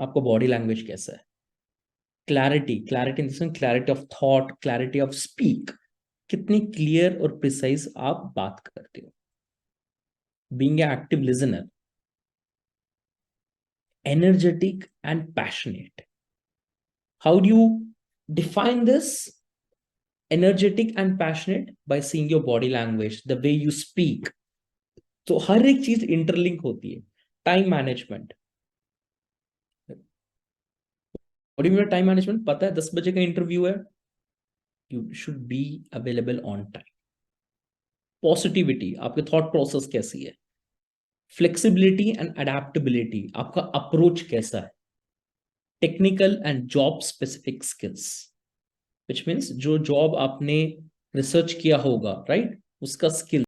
आपका body language कैसा है, clarity, clarity in the sense clarity of thought, clarity of speak, कितनी clear और प्रिसाइज आप बात करते हो, being an active listener, energetic and passionate. How do you define this? Energetic and passionate by seeing your body language, the way you speak. तो हर एक चीज interlink होती है. टाइम मैनेजमेंट, और टाइम मैनेजमेंट पता है 10 बजे का इंटरव्यू है, you should be available on time. Positivity, आपके थॉट प्रोसेस कैसी है, फ्लेक्सिबिलिटी एंड अडेप्टेबिलिटी, आपका अप्रोच कैसा है, technical and job specific skills, which means जो जॉब आपने रिसर्च किया होगा, राइट, उसका स्किल.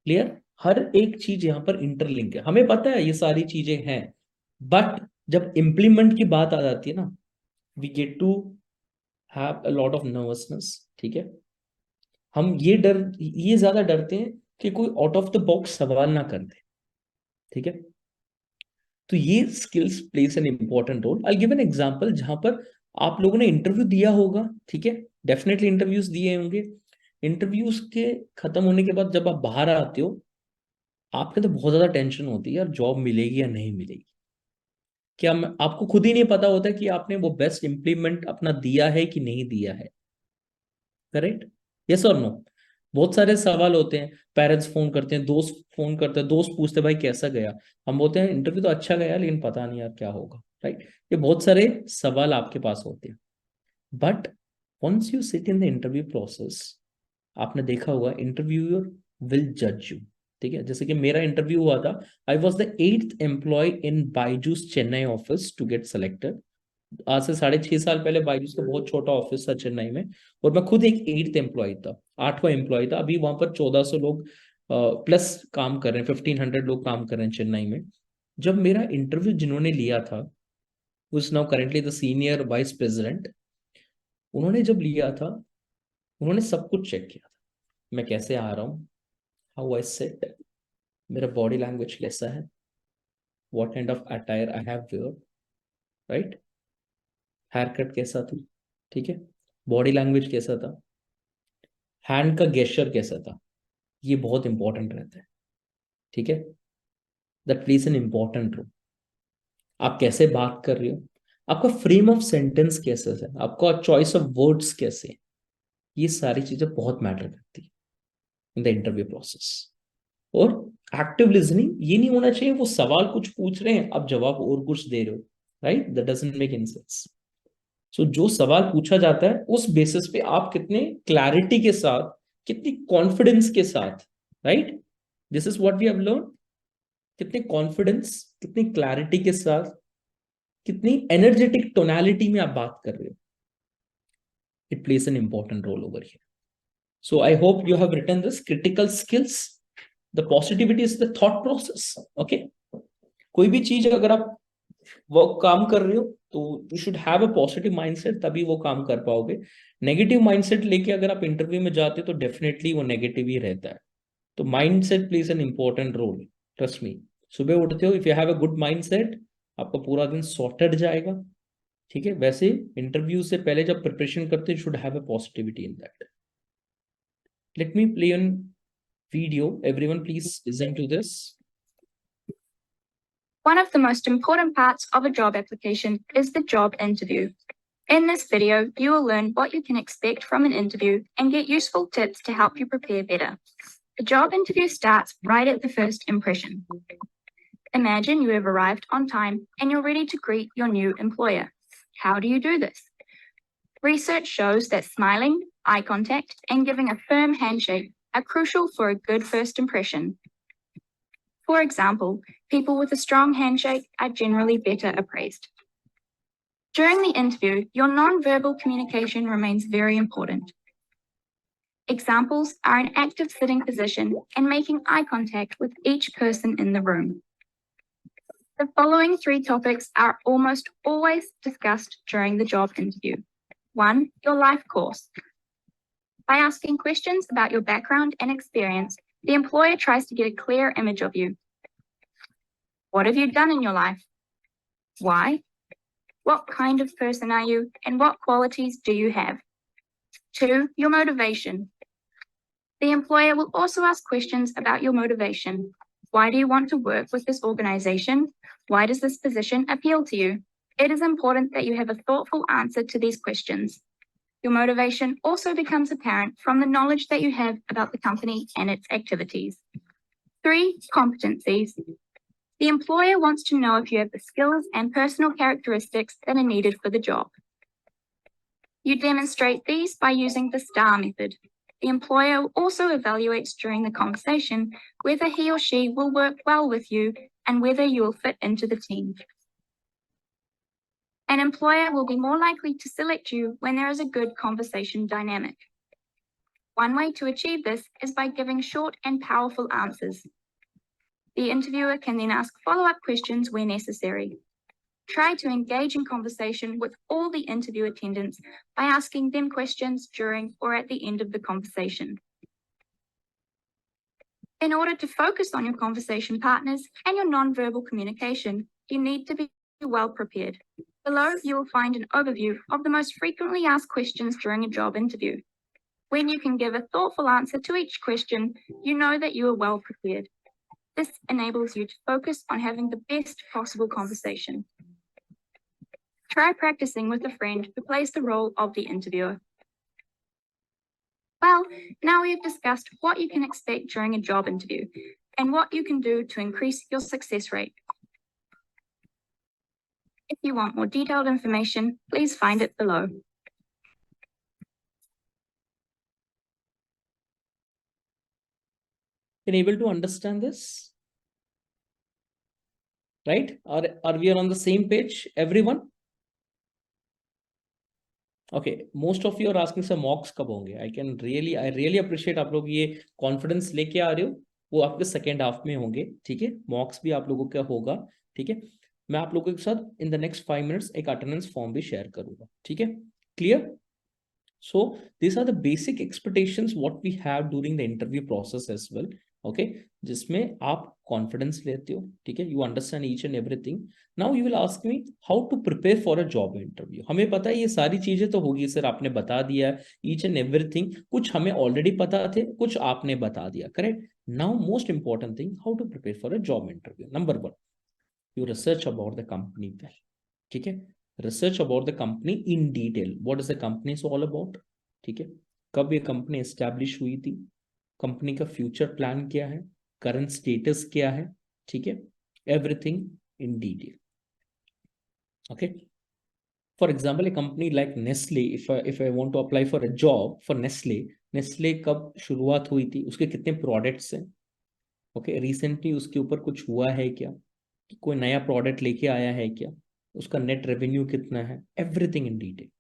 क्लियर? हर एक चीज यहां पर इंटरलिंक है, हमें पता है ये सारी चीजें हैं, बट जब इंप्लीमेंट की बात आ जाती है ना, we get to have a lot of nervousness. ठीक है, हम ये ज्यादा डरते हैं कि कोई आउट ऑफ द बॉक्स सवाल ना कर दे. ठीक है, तो ये skills place an important role. I give an example जहां पर आप लोगों ने इंटरव्यू दिया होगा. ठीक है, डेफिनेटली इंटरव्यूज दिए होंगे. इंटरव्यूज के खत्म होने के बाद जब आप बाहर आते हो, आपके तो बहुत ज्यादा टेंशन होती है, यार जॉब मिलेगी या नहीं मिलेगी. क्या आपको खुद ही नहीं पता होता कि आपने वो बेस्ट इंप्लीमेंट अपना दिया है कि नहीं दिया है. करेक्ट? यस और नो? बहुत सारे सवाल होते हैं, पेरेंट्स फोन करते हैं, दोस्त फोन करते हैं, दोस्त पूछते हैं भाई कैसा गया, हम बोलते हैं इंटरव्यू तो अच्छा गया लेकिन पता नहीं यार क्या होगा. राइट? ये बहुत सारे सवाल आपके पास होते हैं. But once you sit in the interview process, आपने देखा होगा इंटरव्यूअर विल जज यू. ठीक है, जैसे कि मेरा इंटरव्यू हुआ था, I was the 8th employ in Byju's Chennai office to get selected. आज से 6.5 साल पहले बायजूस का बहुत छोटा ऑफिस था चेन्नई में, और मैं खुद एक 8th एम्प्लॉय था, 8वां एम्प्लॉय था. अभी वहां पर 1400 लोग प्लस काम कर रहे हैं, 1500 लोग काम कर रहे हैं चेन्नई में. जब मेरा इंटरव्यू जिन्होंने लिया था, उस now currently the senior vice president, उन्होंने जब लिया था, उन्होंने सब कुछ चेक किया था. मैं कैसे आ रहा हूँ, हाउ आई सेट, मेरा बॉडी लैंग्वेज कैसा है, what kind of attire I have wear, right, hair cut कैसा था. ठीक है, बॉडी लैंग्वेज कैसा था, हैंड का गेस्चर कैसा था, ये बहुत इंपॉर्टेंट रहता है. ठीक है, that plays an important role. आप कैसे बात कर रहे हो, आपका फ्रेम ऑफ सेंटेंस कैसा है, आपका चॉइस ऑफ वर्ड्स कैसे, ये सारी चीजें बहुत मैटर करती है इन द इंटरव्यू प्रोसेस. और एक्टिव लिसनिंग, ये नहीं होना चाहिए वो सवाल कुछ पूछ रहे हैं, आप जवाब और कुछ दे रहे हो. Right? That doesn't make any sense. So जो सवाल पूछा जाता है उस बेसिस पे आप कितने क्लैरिटी के साथ, कितनी कॉन्फिडेंस के साथ, right, this is what we have learn, कितने कॉन्फिडेंस, कितनी क्लैरिटी के साथ, कितनी एनर्जेटिक टोनालिटी में आप बात कर रहे हो, it plays an important role over here. So I hope you have written this critical skills. The positivity is the thought process. Okay, कोई भी चीज अगर आप वर्क काम कर रहे हो तो you should have a positive mindset, तभी वो काम कर पाओगे. नेगेटिव माइंडसेट लेके अगर आप इंटरव्यू में जाते तो डेफिनेटली वो नेगेटिव ही रहता है. तो mindset plays an important role, trust me. सुबह उठते हो, if you have a good mindset, आपका पूरा दिन सॉर्टेड जाएगा. ठीक है, वैसे इंटरव्यू से पहले जब प्रिपरेशन करते हो, should have a positivity in that. Let me play on video, everyone please listen to this. One of the most important parts of a job application is the job interview. In this video, you will learn what you can expect from an interview and get useful tips to help you prepare better. The job interview starts right at the first impression. Imagine you have arrived on time and you're ready to greet your new employer. How do you do this? Research shows that smiling, eye contact, and giving a firm handshake are crucial for a good first impression. For example, people with a strong handshake are generally better appraised. During the interview, your non-verbal communication remains very important. Examples are an active sitting position and making eye contact with each person in the room. The following 3 topics are almost always discussed during the job interview. 1, your life course. By asking questions about your background and experience, the employer tries to get a clear image of you. What have you done in your life? Why? What kind of person are you, and what qualities do you have? 2, your motivation. The employer will also ask questions about your motivation. Why do you want to work with this organization? Why does this position appeal to you? It is important that you have a thoughtful answer to these questions. Your motivation also becomes apparent from the knowledge that you have about the company and its activities. 3, competencies. The employer wants to know if you have the skills and personal characteristics that are needed for the job. You demonstrate these by using the STAR method. The employer also evaluates during the conversation whether he or she will work well with you and whether you will fit into the team. An employer will be more likely to select you when there is a good conversation dynamic. One way to achieve this is by giving short and powerful answers. The interviewer can then ask follow-up questions where necessary. Try to engage in conversation with all the interview attendants by asking them questions during or at the end of the conversation. In order to focus on your conversation partners and your non-verbal communication, you need to be well prepared. Below, you will find an overview of the most frequently asked questions during a job interview. When you can give a thoughtful answer to each question, you know that you are well prepared. This enables you to focus on having the best possible conversation. Try practicing with a friend who plays the role of the interviewer. Well, now we have discussed what you can expect during a job interview and what you can do to increase your success rate. If you want more detailed information, please find it below. Been able to understand this? Right? Are we on the same page, everyone? Okay, most of you are asking sir mocks कब होंगे? I really appreciate आप लोग ये confidence लेके आ रहे हो, वो आपके second half में होंगे, ठीक है? Mocks भी आप लोगों का होगा, ठीक है? मैं आप लोगों के साथ in the next 5 minutes एक attendance form भी share करूँगा, ठीक है? Clear? So these are the basic expectations what we have during the interview process as well. Okay, जिसमें आप confidence लेते हो, ठीक है? You understand each and everything. Now you will ask me how to prepare for a job interview. हमें पता है ये सारी चीजें तो होगी सर, आपने बता दिया each and everything. कुछ हमें already पता थे, कुछ आपने बता दिया, correct? Now most important thing, how to prepare for a job interview. Number 1, you research about the company well. ठीक है? Research about the company in detail. What is the company is all about? ठीक है? कब ये company establish हुई थी? Company का future plan क्या है, करंट स्टेटस क्या है, ठीक है? Everything in detail. Okay, for example a company like Nestle, if I want to apply for a job for Nestle कब शुरुआत हुई थी, उसके कितने प्रोडक्ट्स हैं, ओके, रिसेंटली उसके ऊपर कुछ हुआ है क्या, कोई नया प्रोडक्ट लेके आया है क्या, उसका नेट रेवेन्यू कितना है, everything in detail.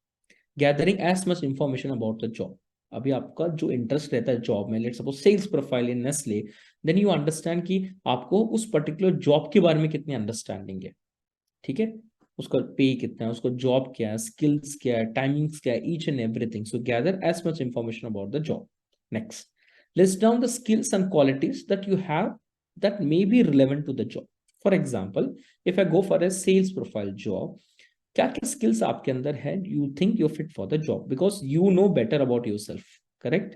Gathering as much information about the job. अभी आपका जो इंटरेस्ट रहता है जॉब में, let's suppose sales profile in Nestle, then you understand कि आपको उस पर्टिकुलर जॉब के बारे में कितनी अंडरस्टैंडिंग है, ठीक है? उसका पे कितना है, उसका जॉब क्या है, स्किल्स क्या है, टाइमिंग्स क्या है, each and everything. So gather as much information about the job. Next, list down the skills and qualities that you have that may be relevant to the job. For example, if I go for a sales profile job, क्या क्या skills आपके अंदर है, you think you fit for the job, because you know better about yourself, correct?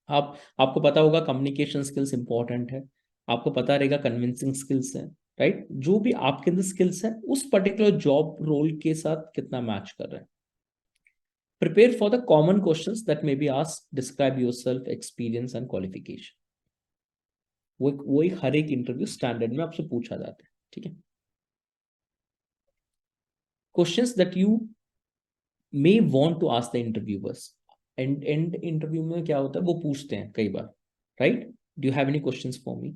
आपको पता होगा communication skills important है, आपको पता रहेगा कन्विंसिंग स्किल्स है, राइट? जो भी आपके अंदर स्किल्स है उस पर्टिकुलर जॉब रोल के साथ कितना मैच कर रहे हैं. Prepare for the common questions that may be asked, describe yourself, experience and qualification. वो एक हर एक इंटरव्यू स्टैंडर्ड में आपसे पूछा जाता है, ठीक है? Questions that you may want to ask the interviewers. And interview में क्या होता है, वो पूछते हैं कई बार, right? Do you have any questions for me?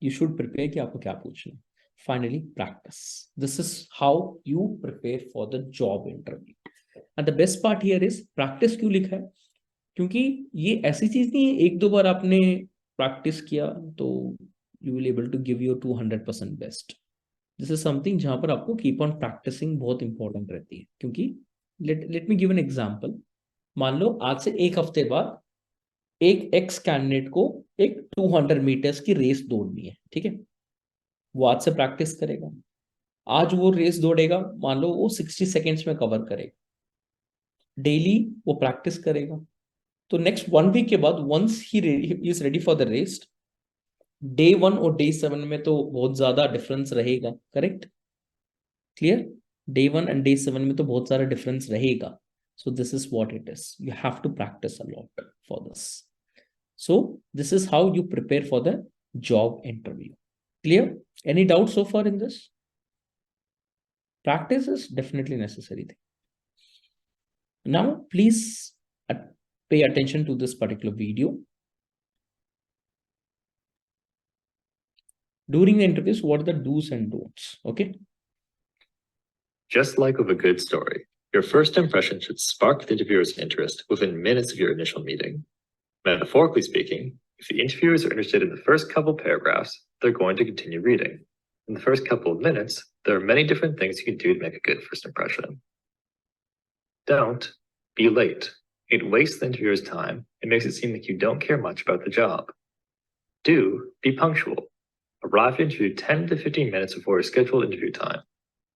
You should prepare कि आपको क्या पूछना है. Finally, practice. This is how you prepare for the job interview. And the best part here is, practice क्यों लिखा है? क्योंकि ये ऐसी चीज नहीं है एक दो बार आपने प्रैक्टिस किया तो you will able to give your 200% best. This is something जहां पर आपको keep on practicing बहुत important रहती है, क्योंकि let me give an example. मान लो आज से एक हफ्ते बाद एक एक्स कैंडिडेट को एक 200 मीटर्स की रेस दौड़नी है, ठीक है, वो आज से प्रैक्टिस करेगा, आज वो रेस दौड़ेगा, मान लो वो 60 सेकेंड्स में कवर करेगा, डेली वो प्रैक्टिस करेगा, तो नेक्स्ट 1 वीक के बाद once he is ready for the race, day 1 और डे 7 में तो बहुत ज्यादा डिफरेंस रहेगा, correct, clear, day 1 and day 7 में तो बहुत सारा डिफरेंस रहेगा. So this is what it is. You have to practice a lot for this. So this is how you prepare for the job interview. Clear? Any doubt so far in this? Practice is definitely necessary. Now, please pay attention to this particular video. During the interviews, what are the do's and don'ts? Okay. Just like with a good story, your first impression should spark the interviewer's interest within minutes of your initial meeting. Metaphorically speaking, if the interviewers are interested in the first couple paragraphs, they're going to continue reading. In the first couple of minutes, there are many different things you can do to make a good first impression. Don't be late. It wastes the interviewer's time and makes it seem like you don't care much about the job. Do be punctual. Arrive at interview 10 to 15 minutes before your scheduled interview time.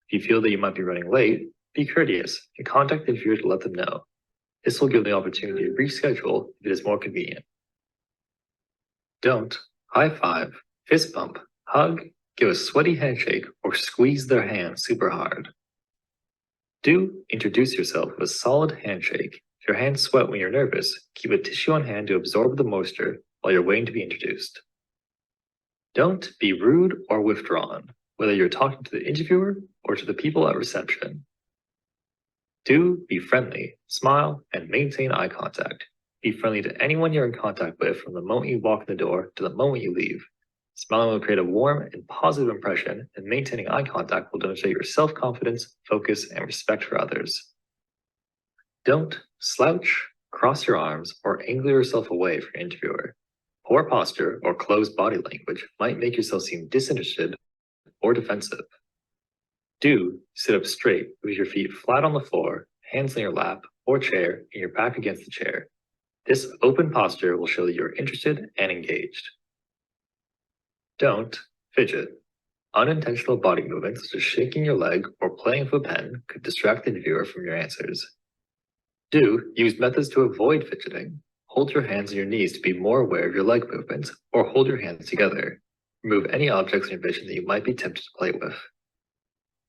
If you feel that you might be running late, be courteous and contact the interviewer to let them know. This will give them the opportunity to reschedule if it is more convenient. Don't high five, fist bump, hug, give a sweaty handshake, or squeeze their hand super hard. Do introduce yourself with a solid handshake. If your hands sweat when you're nervous, keep a tissue on hand to absorb the moisture while you're waiting to be introduced. Don't be rude or withdrawn, whether you're talking to the interviewer or to the people at reception. Do be friendly, smile, and maintain eye contact. Be friendly to anyone you're in contact with from the moment you walk in the door to the moment you leave. Smiling will create a warm and positive impression, and maintaining eye contact will demonstrate your self-confidence, focus, and respect for others. Don't slouch, cross your arms, or angle yourself away from your interviewer. Poor posture or closed body language might make yourself seem disinterested or defensive. Do sit up straight with your feet flat on the floor, hands in your lap or chair, and your back against the chair. This open posture will show that you're interested and engaged. Don't fidget. Unintentional body movements such as shaking your leg or playing with a pen could distract the interviewer from your answers. Do use methods to avoid fidgeting. Hold your hands on your knees to be more aware of your leg movements, or hold your hands together. Remove any objects in your vision that you might be tempted to play with.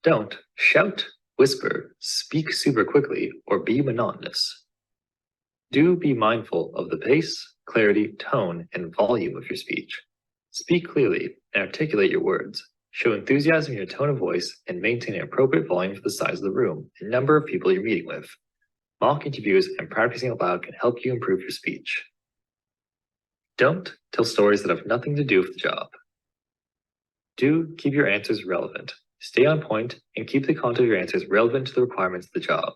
Don't shout, whisper, speak super quickly, or be monotonous. Do be mindful of the pace, clarity, tone, and volume of your speech. Speak clearly and articulate your words. Show enthusiasm in your tone of voice and maintain an appropriate volume for the size of the room and number of people you're meeting with. Mock interviews and practicing aloud can help you improve your speech. Don't tell stories that have nothing to do with the job. Do keep your answers relevant. Stay on point and keep the content of your answers relevant to the requirements of the job.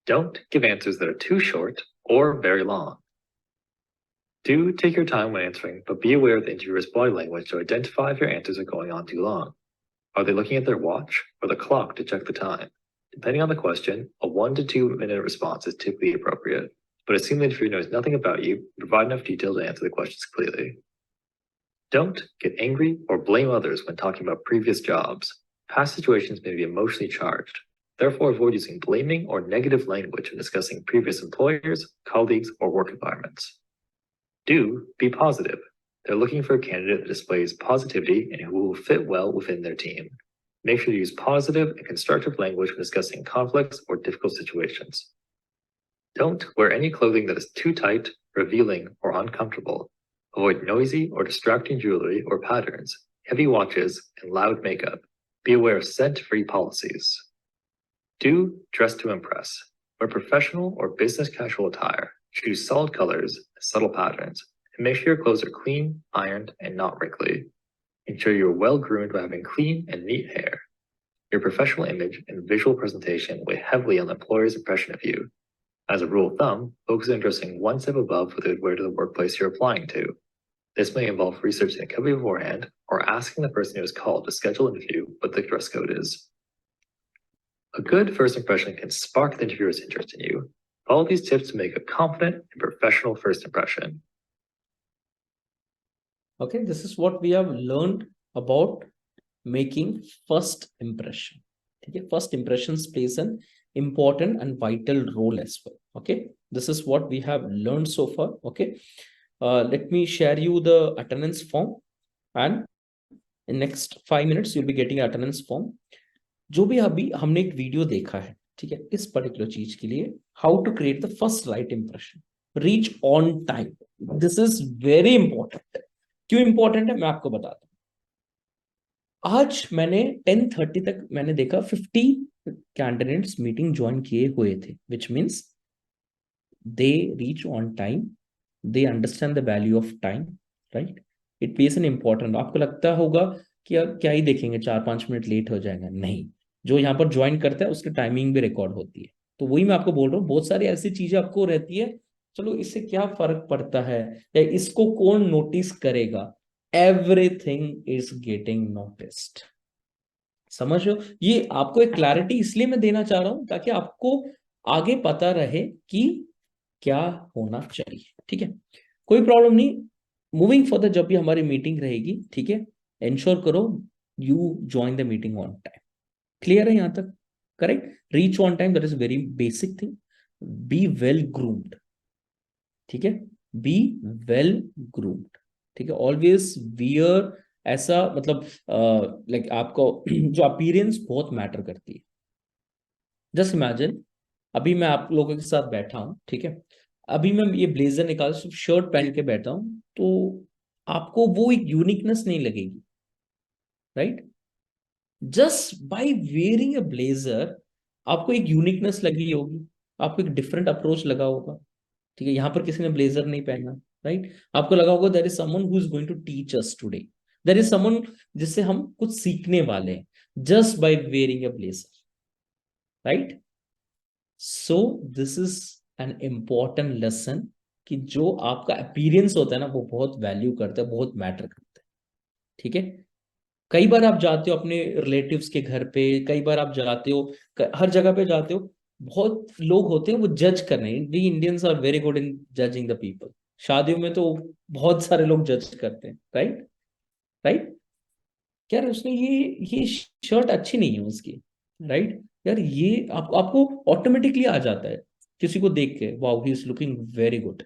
Don't give answers that are too short or very long. Do take your time when answering, but be aware of the interviewer's body language to identify if your answers are going on too long. Are they looking at their watch or the clock to check the time? Depending on the question, a 1 to 2 minute response is typically appropriate, but assume the interviewer knows nothing about you and provide enough detail to answer the questions clearly. Don't get angry or blame others when talking about previous jobs. Past situations may be emotionally charged. Therefore, avoid using blaming or negative language when discussing previous employers, colleagues, or work environments. Do be positive. They're looking for a candidate that displays positivity and who will fit well within their team. Make sure to use positive and constructive language when discussing conflicts or difficult situations. Don't wear any clothing that is too tight, revealing, or uncomfortable. Avoid noisy or distracting jewelry or patterns, heavy watches, and loud makeup. Be aware of scent-free policies. Do dress to impress. Wear professional or business casual attire. Choose solid colors and subtle patterns, and make sure your clothes are clean, ironed, and not wrinkly. Ensure you're well-groomed by having clean and neat hair. Your professional image and visual presentation weigh heavily on the employer's impression of you. As a rule of thumb, focus on dressing one step above what they would wear to the workplace you're applying to. This may involve researching the company beforehand or asking the person who is called to schedule an interview what the dress code is. A good first impression can spark the interviewer's interest in you. Follow these tips to make a confident and professional first impression. Okay, this is what we have learned about making first impression. Okay, first impressions plays an important and vital role as well. Okay, this is what we have learned so far. Okay, let me share you the attendance form, and in next 5 minutes you'll be getting attendance form. जो भी अभी हमने एक video देखा है, ठीक है, इस पर्टिकुलर चीज के लिए, how to create the first right impression, reach on time, this is very important. क्यों इंपॉर्टेंट है मैं आपको बताता हूं. आज मैंने 10:30 तक मैंने देखा 50 कैंडिडेट्स मीटिंग ज्वाइन किए हुए थे, which means they reach on time, they understand the value of time, right. It plays an important. आपको लगता होगा कि क्या ही देखेंगे, 4-5 मिनट लेट हो जाएगा. नहीं, जो यहाँ पर ज्वाइन करता है उसकी टाइमिंग भी रिकॉर्ड होती है. तो वही मैं आपको बोल रहा हूँ, बहुत सारी ऐसी चीजें आपको रहती है, चलो इससे क्या फर्क पड़ता है, या इसको कौन नोटिस करेगा. Everything is getting noticed. समझ लो, ये आपको एक क्लैरिटी इसलिए मैं देना चाह रहा हूं ताकि आपको आगे पता रहे कि क्या होना चाहिए. ठीक है, कोई प्रॉब्लम नहीं. मूविंग फर्दर जब भी हमारी मीटिंग रहेगी, ठीक है, एंश्योर करो you join the meeting on time. Clear है यहां तक? Correct. Reach on time, that is very basic thing. Be well groomed. ठीक है, बी वेल ग्रूम्ड. ठीक है, ऑलवेज वियर, ऐसा मतलब लाइक आपको जो अपीयरेंस बहुत मैटर करती है. जस्ट इमेजिन, अभी मैं आप लोगों के साथ बैठा हूं, ठीक है, अभी मैं ये ब्लेजर निकाल सिर्फ शर्ट पहन के बैठा हूं, तो आपको वो एक यूनिकनेस नहीं लगेगी, right. Just by wearing a blazer आपको एक यूनिकनेस लगी होगी, आपको एक डिफरेंट अप्रोच लगा होगा. ठीक है, यहां पर किसी ने ब्लेजर नहीं पहना, राइट. आपको लगा होगा there is someone who is going to teach us today, there is someone जिससे हम कुछ सीखने वाले हैं, just by wearing a blazer, right. So this is an important lesson कि जो आपका अपीयरेंस होता है ना, वो बहुत वैल्यू करता है, बहुत मैटर करता है. ठीक है, कई बार आप जाते हो अपने रिलेटिव्स के घर पे, कई बार आप जाते हो, हर जगह पे जाते हो, बहुत लोग होते हैं वो जज करने. We Indians are very good in judging the people. शादियों में तो बहुत सारे लोग जज करते हैं, राइट. राइट, यार उसने ये शर्ट अच्छी नहीं है उसकी, राइट. यार ये आपको ऑटोमेटिकली आ जाता है किसी को देख के, wow he is looking very good,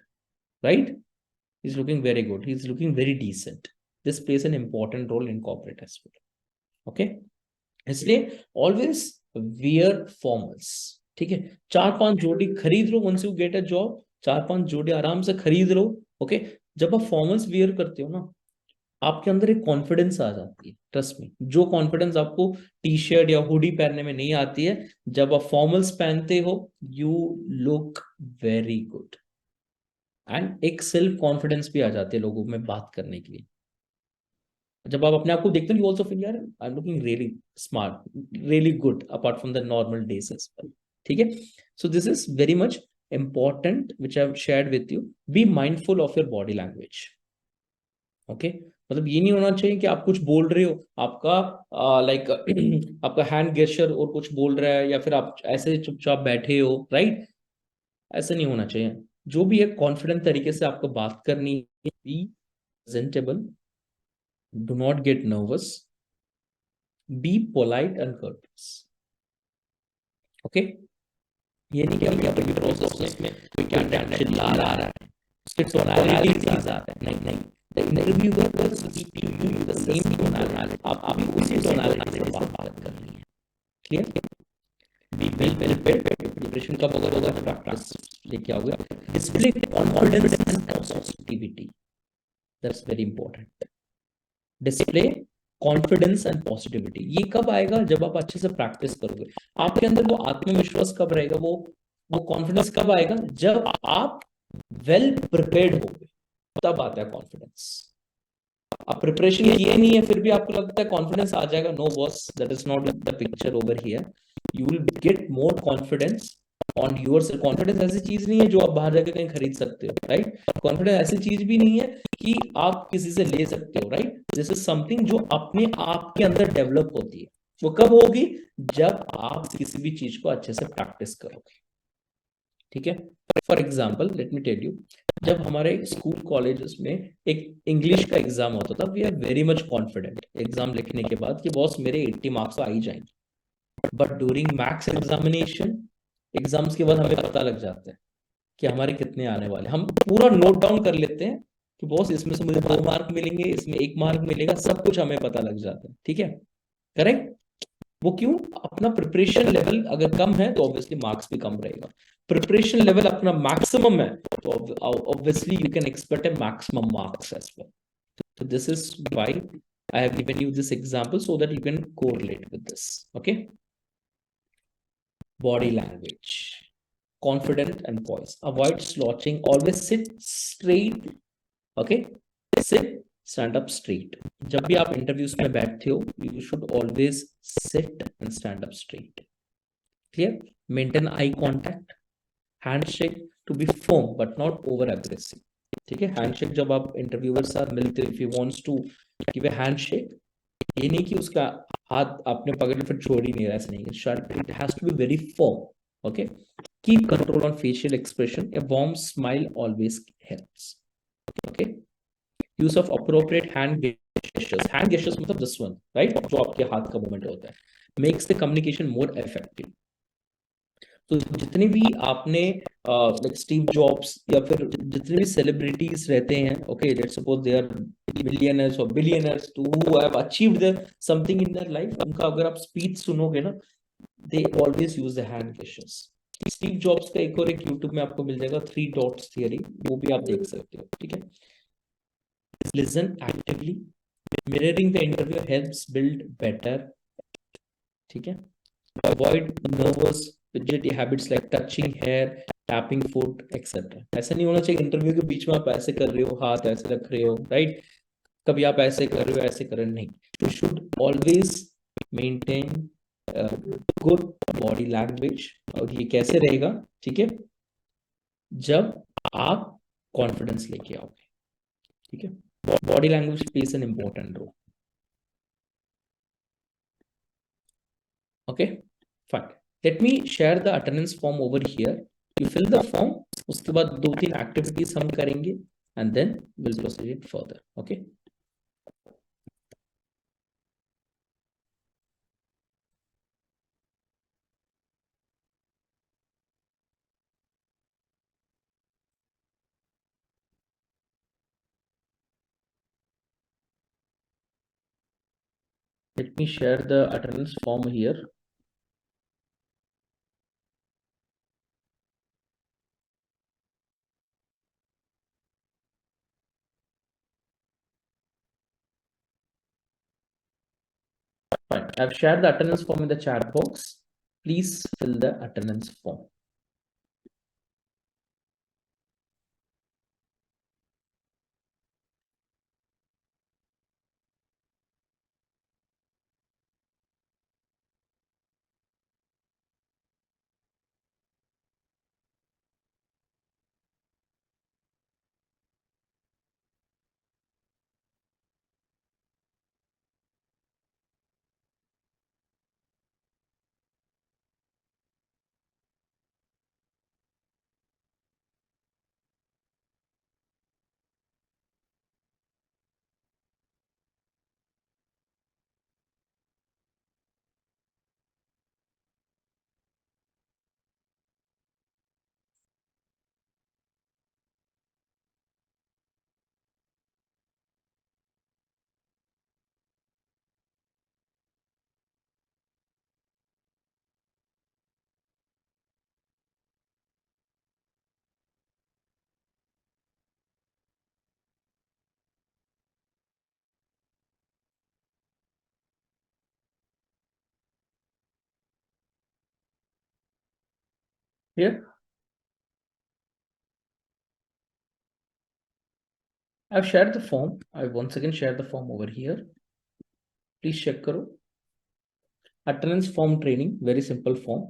right. He is looking very good, he is looking very decent. This plays an important role in corporate as well. Okay, इसलिए always wear formals. ठीक है, 4-5 जोड़ी खरीद लो. once you get a job, 4-5 जोड़ी आराम से खरीद लो. Okay, जब आप फॉर्मल्स वेयर करते हो ना, आपके अंदर एक कॉन्फिडेंस आ जाती है. ट्रस्ट में, जो कॉन्फिडेंस आपको टी शर्ट या हुडी पहनने में नहीं आती है, जब आप फॉर्मल्स पहनते हो, you look very good. And एक सेल्फ कॉन्फिडेंस भी आ जाती है लोगों में बात करने के लिए. जब आप अपने आप को देखते हो, यू आल्सो फील यार I am looking really smart, really good apart from the normal days as well. ठीक है, so this is very much important which I have shared with you. Be mindful of your body language. Okay, मतलब ये नहीं होना चाहिए कि आप कुछ बोल रहे हो, आपका लाइक आपका हैंड गेस्चर और कुछ बोल रहा है, या फिर आप ऐसे चुपचाप बैठे हो, राइट. ऐसा नहीं होना चाहिए. जो भी है कॉन्फिडेंट तरीके से आपको बात करनी है. Be presentable, do not get nervous, be polite and courteous. Okay, ये नहीं कि अभी आप ये प्रोसेस में कोई कैंडिडेट चिल्ला रहा है, उसके टोनालिटी आ रहा है. नहीं, the interviewer will speak to you the same tonality. आप भी उसी टोनालिटी से बात करनी है. Clear? Be well prepared. Preparation कब होगा? जब आप प्रैक्टिस लेके आओगे. Display confidence and positivity. That's very important. Display confidence and positivity. ये कब आएगा? जब आप अच्छे से प्रैक्टिस करोगे. आपके अंदर वो आत्मविश्वास कब रहेगा, वो कॉन्फिडेंस कब आएगा? जब आप वेल प्रिपेयर्ड होगे, तब आता है कॉन्फिडेंस. आप प्रिपरेशन किए नहीं है फिर भी आपको लगता है कॉन्फिडेंस आ जाएगा. No boss, that is not the picture over here. You will get more confidence on yourself. Confidence ऐसी चीज नहीं है जो आप बाहर जाके कहीं खरीद सकते हो, राइट? कॉन्फिडेंस ऐसी चीज भी नहीं है कि आप किसी से ले सकते हो, राइट? दिस इज समथिंग जो अपने आप के अंदर डेवलप होती है। वो कब होगी? जब आप किसी भी चीज को अच्छे से प्रैक्टिस करोगे, ठीक है? For example let me tell you, जब हमारे स्कूल कॉलेजेस में एक इंग्लिश का एग्जाम होता था, we are very much confident exam लिखने के बाद कि बॉस मेरे 80 मार्क्स आ ही जाएंगे। But during maths examination, exams के बाद हमें पता लग जाता है कि हमारे कितने आने वाले। हम पूरा नोट डाउन कर लेते हैं कि बॉस इसमें से मुझे 2 मार्क मिलेंगे, इसमें 1 मार्क मिलेगा, सब कुछ हमें पता लग जाता है, ठीक है? करेक्ट? वो क्यों? अपना प्रिपरेशन लेवल अगर कम है तो ऑब्वियसली मार्क्स भी कम रहेगा। प्रिपरेशन लेवल अपना मैक्सिमम है तो obviously you can expect a maximum marks as well. So this is why I have given you this example so that you can correlate with this. Okay. Body language, confident and poised. Avoid slouching. Always sit straight. Okay. Sit, stand up straight. जब भी आप interviews में बैठते हो, you should always sit and stand up straight. Clear? Maintain eye contact. Handshake to be firm but not over aggressive. ठीक है? Handshake जब आप इंटरव्यूअर साथ मिलते हो, if you wants to give a handshake, ये नहीं कि उसका हाथ आपने पकड़ फिर छोड़ ही नहीं रहा, ऐसा नहीं है। Short, it has to be very firm. Okay? Keep control on facial expression. A warm smile always helps. Okay? Use of appropriate hand gestures. Hand gestures मतलब दिस वन, राइट? जो आपके हाथ का मूवमेंट होता है, makes the communication more effective. तो जितने भी आपने लाइक स्टीव जॉब्स या फिर जितने भी सेलिब्रिटीज रहते हैं, okay, let's suppose they are millionaires और billionaires who have achieved something in their life, उनका अगर आप स्पीच सुनोगे ना, they always use the hand gestures. Steve Jobs का एक और एक यूट्यूब में आपको मिल जाएगा 3 डॉट्स थियरी, वो भी आप देख सकते हो, ठीक है? Listen actively. Mirroring the interview helps build better, ठीक है? Avoid nervous fidgety habits like touching hair, tapping foot, etc. ऐसा नहीं होना चाहिए इंटरव्यू के बीच में आप ऐसे कर रहे हो, हाथ ऐसे रख रहे हो, राइट? कभी आप ऐसे कर रहे हो, ऐसे कर रहे हो, नहीं। You should always maintain good body language. और ये कैसे रहेगा, ठीक है? जब आप कॉन्फिडेंस लेके आओगे, ठीक है? Body language plays an important role. Okay, fine. Let me share the attendance form over here. You fill the form, उसके बाद 2-3 activities हम करेंगे and then we'll proceed further. Okay. Let me share the attendance form here. Fine. I've shared the attendance form in the chat box. Please fill the attendance form. Here, I've shared the form. I once again share the form over here. Please check करो. Attendance form training, very simple form.